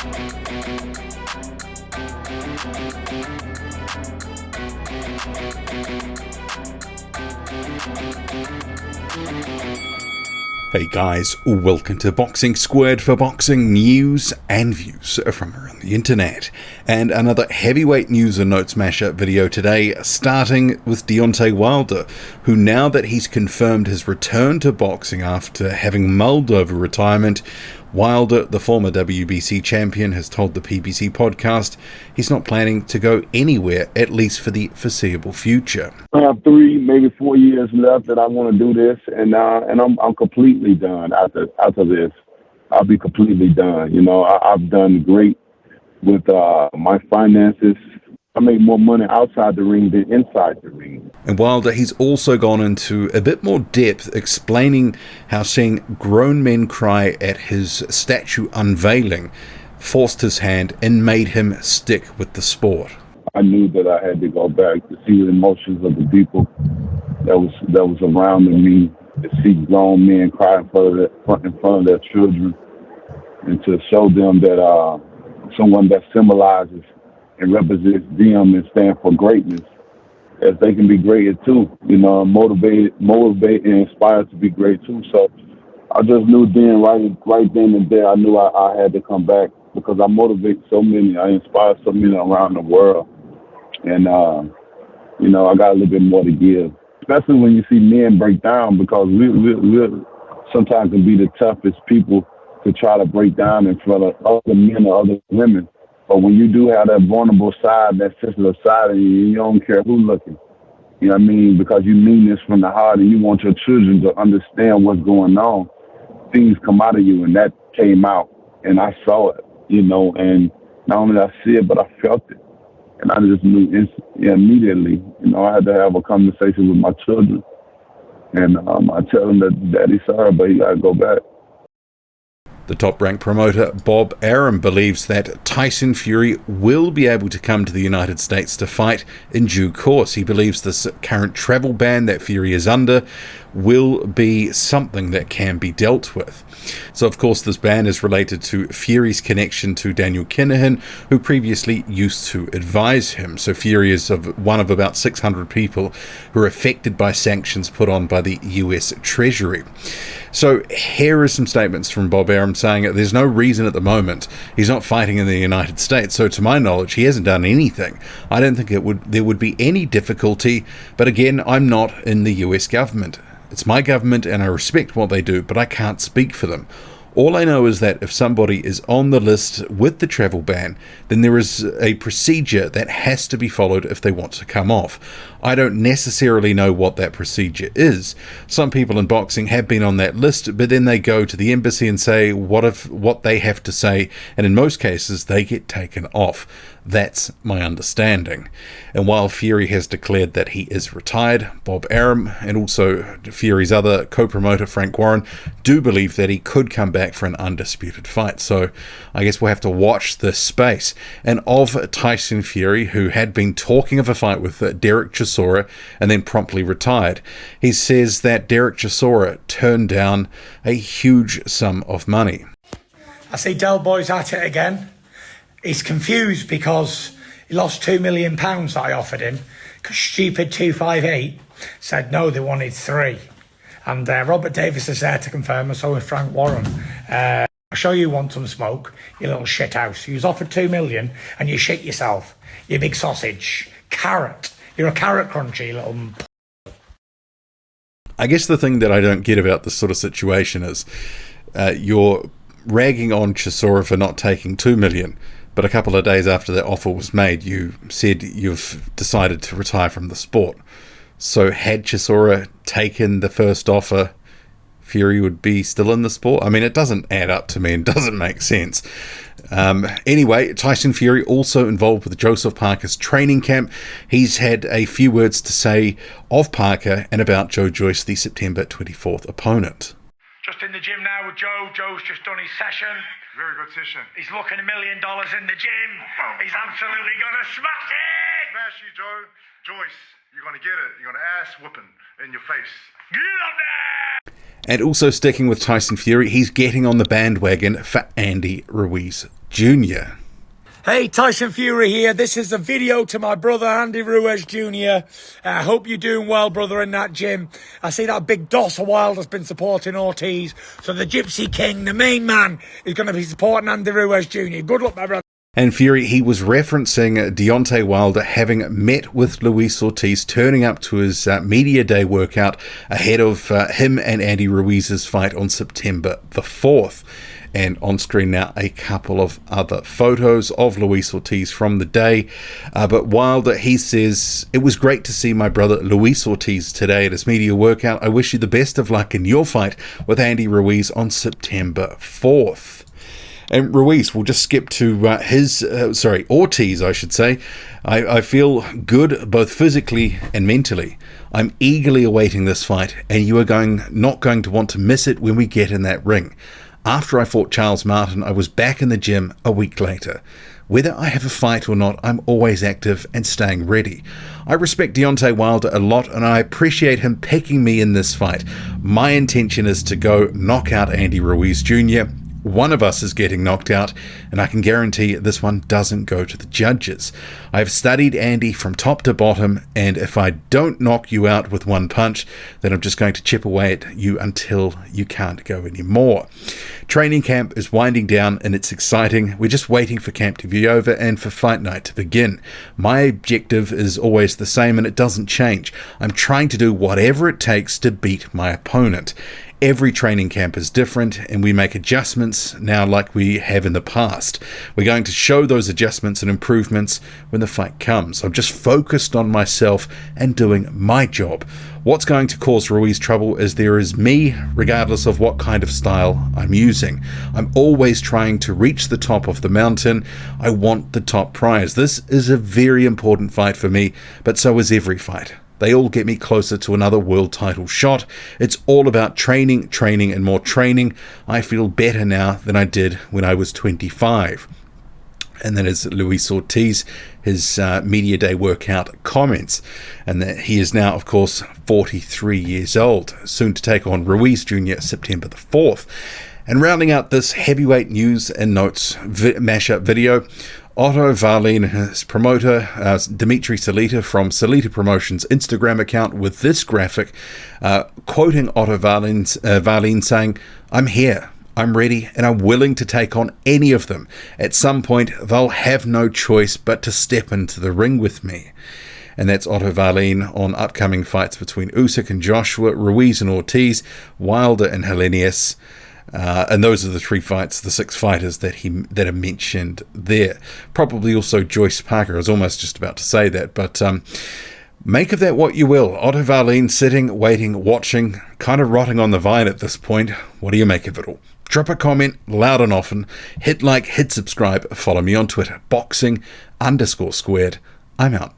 Hey guys, welcome to Boxing Squared for boxing news and views from around the internet. And another heavyweight news and note smasher video today, starting with Deontay Wilder, who now that he's confirmed his return to boxing after having mulled over retirement, Wilder, the former WBC champion, has told the PBC podcast he's not planning to go anywhere, at least for the foreseeable future. I have 3, maybe 4 years left that I want to do this, and I'm completely done after this. I'll be completely done. You know, I've done great with my finances. I make more money outside the ring than inside the ring. And Wilder, he's also gone into a bit more depth, explaining how seeing grown men cry at his statue unveiling forced his hand and made him stick with the sport. I knew that I had to go back to see the emotions of the people that was around me, to see grown men cry in front of their children, and to show them that someone that symbolizes and represents them and stand for greatness, as they can be great too. You know, motivate and inspired to be great too. So I just knew then, right then and there, I knew I had to come back, because I motivate so many, I inspire so many around the world, and you know, I got a little bit more to give. Especially when you see men break down, because we sometimes can be the toughest people to try to break down in front of other men or other women. But when you do have that vulnerable side, that sensitive side of you, you don't care who's looking. You know what I mean? Because you mean this from the heart, and you want your children to understand what's going on. Things come out of you, and that came out, and I saw it, you know, and not only did I see it, but I felt it. And I just knew immediately, you know, I had to have a conversation with my children. And I tell them that Daddy's sorry, but he got to go back. The top-ranked promoter Bob Arum believes that Tyson Fury will be able to come to the United States to fight in due course. He believes this current travel ban that Fury is under will be something that can be dealt with. So, of course, this ban is related to Fury's connection to Daniel Kinahan, who previously used to advise him. So Fury is one of about 600 people who are affected by sanctions put on by the US Treasury. So here are some statements from Bob Arum saying that there's no reason at the moment he's not fighting in the United States. So to my knowledge, he hasn't done anything. I don't think there would be any difficulty. But again, I'm not in the US government. It's my government and I respect what they do, but I can't speak for them. All I know is that if somebody is on the list with the travel ban, then there is a procedure that has to be followed if they want to come off. I don't necessarily know what that procedure is. Some people in boxing have been on that list, but then they go to the embassy and say what they have to say, and in most cases they get taken off. That's my understanding. And while Fury has declared that he is retired, Bob Arum and also Fury's other co-promoter Frank Warren do believe that he could come back for an undisputed fight. So I guess we'll have to watch this space. And of Tyson Fury, who had been talking of a fight with Dereek Chisora and then promptly retired, he says that Dereek Chisora turned down a huge sum of money. I see Del Boy's at it again. He's confused because he lost £2 million that I offered him, because stupid 258 said no, they wanted 3. And Robert Davis is there to confirm, and so is Frank Warren. I'll show you want some smoke, you little shit house. You was offered 2 million and you shit yourself, you big sausage. Carrot. You're a carrot crunchy little... I guess the thing that I don't get about this sort of situation is you're ragging on Chisora for not taking 2 million. But a couple of days after that offer was made, you said you've decided to retire from the sport. So had Chisora taken the first offer, Fury would be still in the sport? I mean, it doesn't add up to me and doesn't make sense. Anyway, Tyson Fury also involved with Joseph Parker's training camp. He's had a few words to say of Parker and about Joe Joyce, the September 24th opponent. Just in the gym now with Joe. Joe's just done his session. Very good session. He's looking $1 million in the gym. He's absolutely going to smash it! Smash you, Joe. Joyce, you're going to get it. You're going to ass whipping in your face. Get up there! And also sticking with Tyson Fury, he's getting on the bandwagon for Andy Ruiz Jr. Hey, Tyson Fury here. This is a video to my brother, Andy Ruiz Jr. I hope you're doing well, brother, in that gym. I see that big doss of Wilder's been supporting Ortiz. So the Gypsy King, the main man, is going to be supporting Andy Ruiz Jr. Good luck, my brother. And Fury, he was referencing Deontay Wilder having met with Luis Ortiz, turning up to his media day workout ahead of him and Andy Ruiz's fight on September the 4th. And on screen now, a couple of other photos of Luis Ortiz from the day. But Wilder, he says, "It was great to see my brother Luis Ortiz today at his media workout. I wish you the best of luck in your fight with Andy Ruiz on September 4th. And Ruiz, we'll just skip to Ortiz, I should say. I feel good both physically and mentally. I'm eagerly awaiting this fight, and you are not going to want to miss it when we get in that ring. After I fought Charles Martin, I was back in the gym a week later. Whether I have a fight or not, I'm always active and staying ready. I respect Deontay Wilder a lot, and I appreciate him picking me in this fight. My intention is to go knock out Andy Ruiz Jr. One of us is getting knocked out, and I can guarantee this one doesn't go to the judges. I've studied Andy from top to bottom, and if I don't knock you out with one punch, then I'm just going to chip away at you until you can't go anymore. Training camp is winding down, and it's exciting. We're just waiting for camp to be over and for fight night to begin. My objective is always the same, and it doesn't change. I'm trying to do whatever it takes to beat my opponent. Every training camp is different, and we make adjustments now like we have in the past. We're going to show those adjustments and improvements when the fight comes. I'm just focused on myself and doing my job. What's going to cause Ruiz trouble is there is me, regardless of what kind of style I'm using. I'm always trying to reach the top of the mountain. I want the top prize. This is a very important fight for me, but so is every fight. They all get me closer to another world title shot. It's all about training, training, and more training. I feel better now than I did when I was 25. And then as Luis Ortiz, his media day workout comments. And that he is now, of course, 43 years old, soon to take on Ruiz Jr. September the 4th. And rounding out this heavyweight news and notes mashup video, Otto Wallin and his promoter, Dimitri Salita from Salita Promotions' Instagram account with this graphic, quoting Otto Wallin saying, "I'm here, I'm ready, and I'm willing to take on any of them. At some point, they'll have no choice but to step into the ring with me." And that's Otto Wallin on upcoming fights between Usyk and Joshua, Ruiz and Ortiz, Wilder and Helenius. And those are the three fights, the six fighters that are mentioned there. Probably also Joyce Parker. I was almost just about to say that, but make of that what you will. Otto Wallin sitting, waiting, watching, kind of rotting on the vine at this point. What do you make of it all? Drop a comment loud and often. Hit like, hit subscribe. Follow me on Twitter, boxing_squared. I'm out.